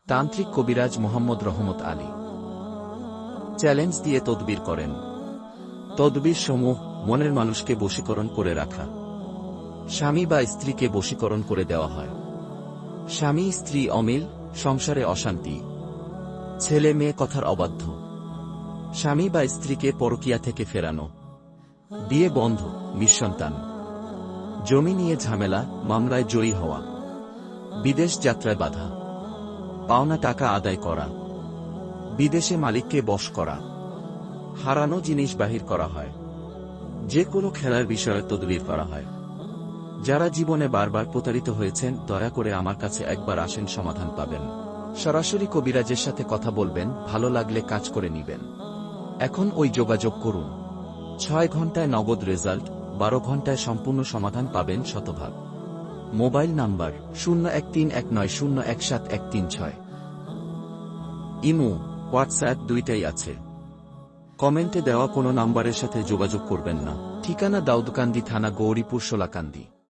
তান্ত্রিক কবিরাজ মোহাম্মদ রহমত আলী চ্যালেঞ্জ দিয়ে তদবির করেন। তদবির সমূহ: মনের মানুষকে বশীকরণ করে রাখা, স্বামী বা স্ত্রীকে বশীকরণ করে দেওয়া হয়, স্বামী স্ত্রী অমিল, সংসারে অশান্তি, ছেলে মেয়ে কথার অবাধ্য, স্বামী বা স্ত্রীকে পরকীয়া থেকে ফেরানো, বিয়ে বন্ধ, নিঃসন্তান, জমি নিয়ে ঝামেলা, মামলায় জয়ী হওয়া, বিদেশ যাত্রায় বাধা, পাওনা টাকা আদায় করা, বিদেশে মালিককে বশ করা, হারানো জিনিস বাহির করা হয়। যে কোনো খেলার বিষয়ে তদবির করা হয়। যারা জীবনে বারবার প্রতারিত হয়েছেন, দয়া করে আমার কাছে একবার আসেন, সমাধান পাবেন। সরাসরি কবিরাজের সাথে কথা বলবেন, ভালো লাগলে কাজ করে নিবেন। এখন ওই যোগাযোগ করুন। 6 ঘন্টায় নগদ রেজাল্ট, 12 ঘন্টায় সম্পূর্ণ সমাধান পাবেন শতভাগ। মোবাইল নাম্বার 0131901713 ইমো, হোয়াটসঅ্যাপ দুইটাই আছে। কমেন্টে দেওয়া কোনো নাম্বারের সাথে যোগাযোগ করবেন না। ঠিকানা দাউদকান্দি থানা, গৌরীপুর, সোলাকান্দি।